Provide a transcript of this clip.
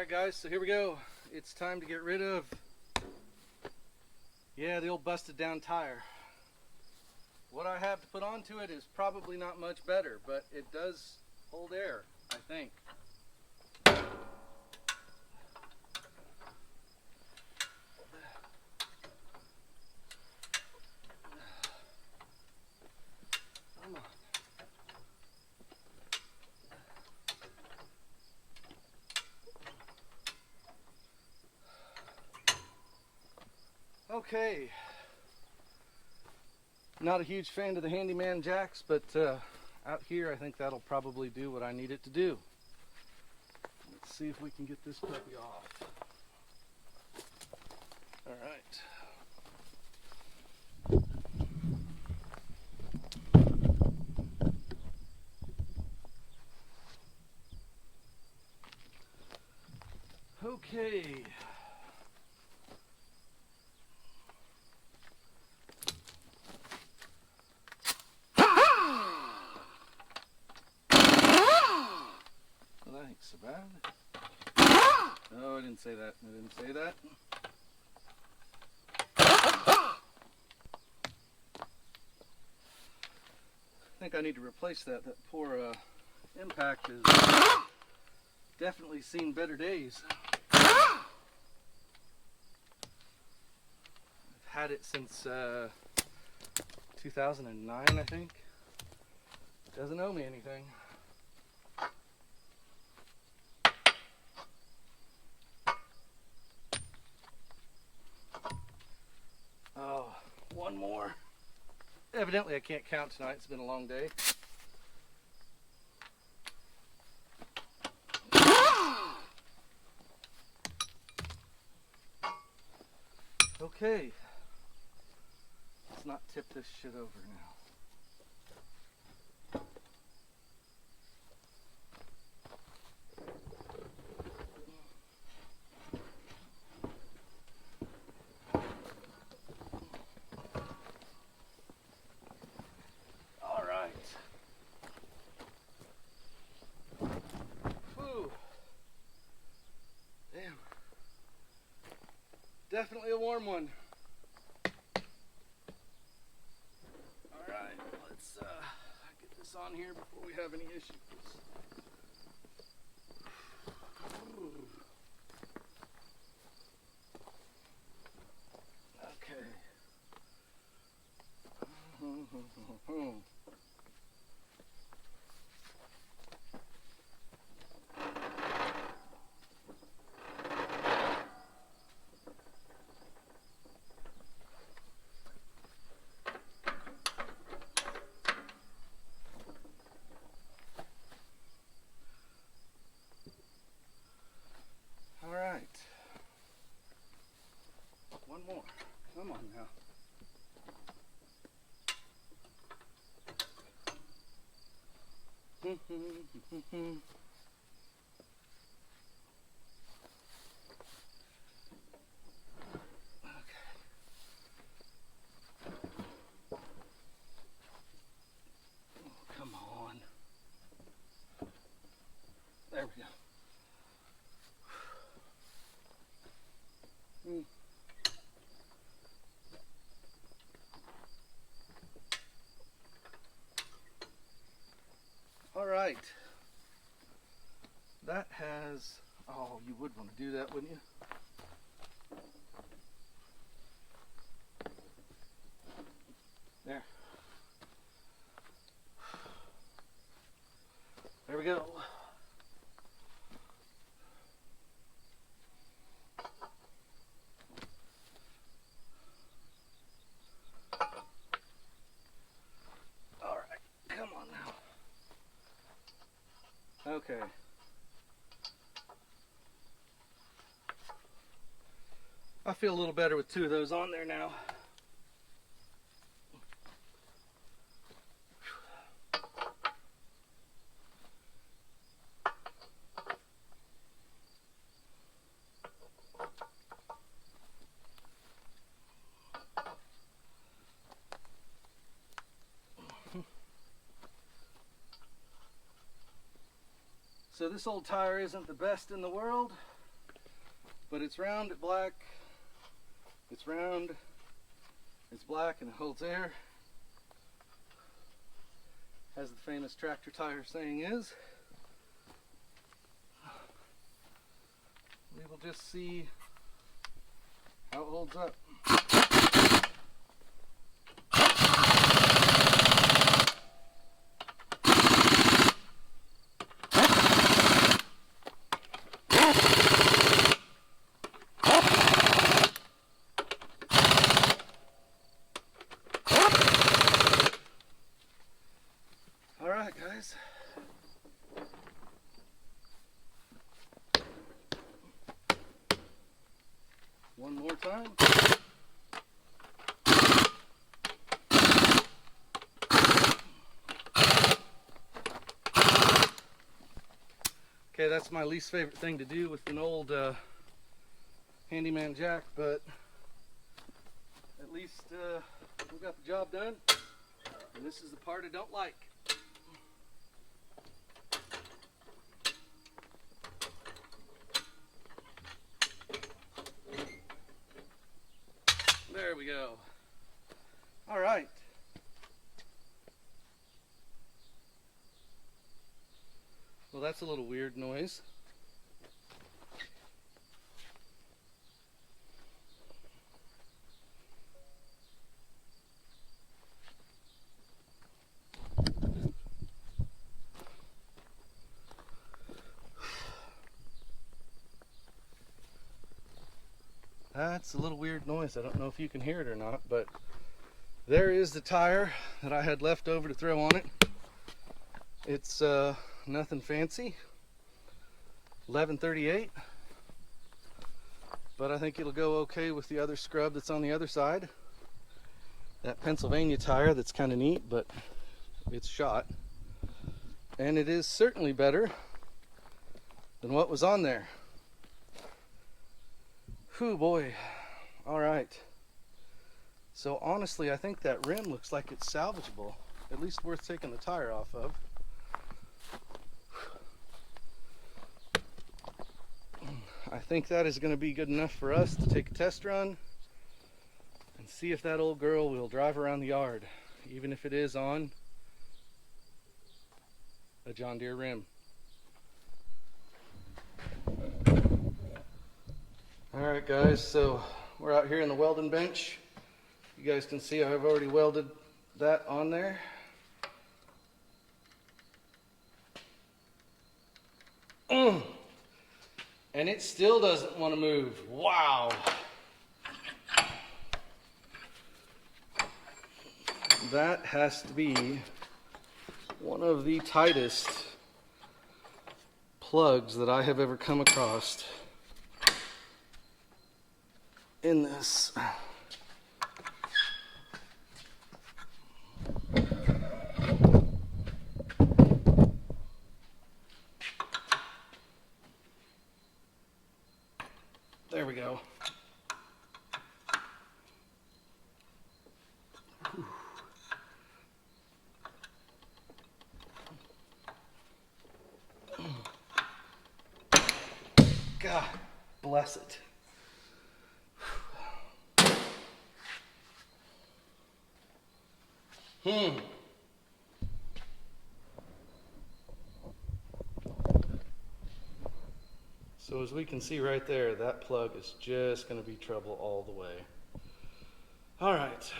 Alright guys, so here we go. It's time to get rid of, the old busted down tire. What I have to put onto it is probably not much better, but it does hold air, I think. Come on. Okay, not a huge fan of the handyman jacks, but out here I think that'll probably do what I need it to do. Let's see if we can get this puppy off. All right. Okay. That ain't so bad. Oh, I didn't say that. I didn't say that. I think I need to replace that. That poor impact has definitely seen better days. I've had it since 2009, I think. Doesn't owe me anything. Oh, one more. Evidently I can't count tonight. It's been a long day. Okay. Let's not tip this shit over now. Definitely a warm one. Alright, let's get this on here before we have any issues. Okay. Alright. One more. Come on now. Come on. There we go. All right. That has, oh, you would want to do that, wouldn't you? There. There we go. All right, come on now. Okay. I feel a little better with two of those on there now. So this old tire isn't the best in the world, But it's round, it's black, it's round, it's black, and it holds air. As the famous tractor tire saying is. We will just see how it holds up. All right, guys. One more time. Okay, that's my least favorite thing to do with an old handyman jack, but at least we got the job done. And this is the part I don't like. There we go. All right. Well, that's a little weird noise. That's a little weird noise. I don't know if you can hear it or not, but there is the tire that I had left over to throw on it. It's nothing fancy, 1138, but I think it'll go okay with the other scrub that's on the other side. That Pennsylvania tire that's kind of neat, but it's shot. And it is certainly better than what was on there. Whew, boy. All right. So honestly, I think that rim looks like it's salvageable. At least worth taking the tire off of. I think that is going to be good enough for us to take a test run and see if that old girl will drive around the yard, even if it is on a John Deere rim. Alright guys, so we're out here in the welding bench. You guys can see I've already welded that on there. And it still doesn't want to move. Wow. That has to be one of the tightest plugs that I have ever come across in this. There we go. God bless it. So as we can see right there, that plug is just going to be trouble all the way. All right.